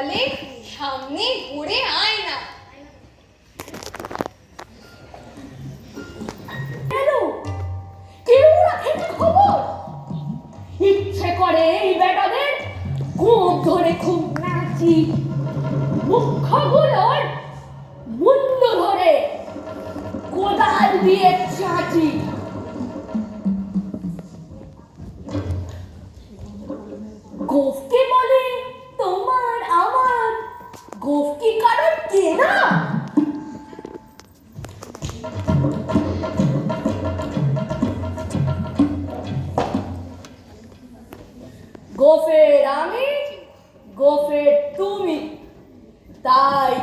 বলে সামনে ঘুরে আয় না। কেউ রাখে না খবর, ইচ্ছে করে এই বেটাদের গোঁদ ধরে খুব নাচি, মুখগুলোর মুন্ডু ধরে কোদাল দিয়ে চাচি। গোফকে বলে তোমার আমার, গোফ কি কারণ কেনা? গোফের আমি, গোফের তুমি, তাই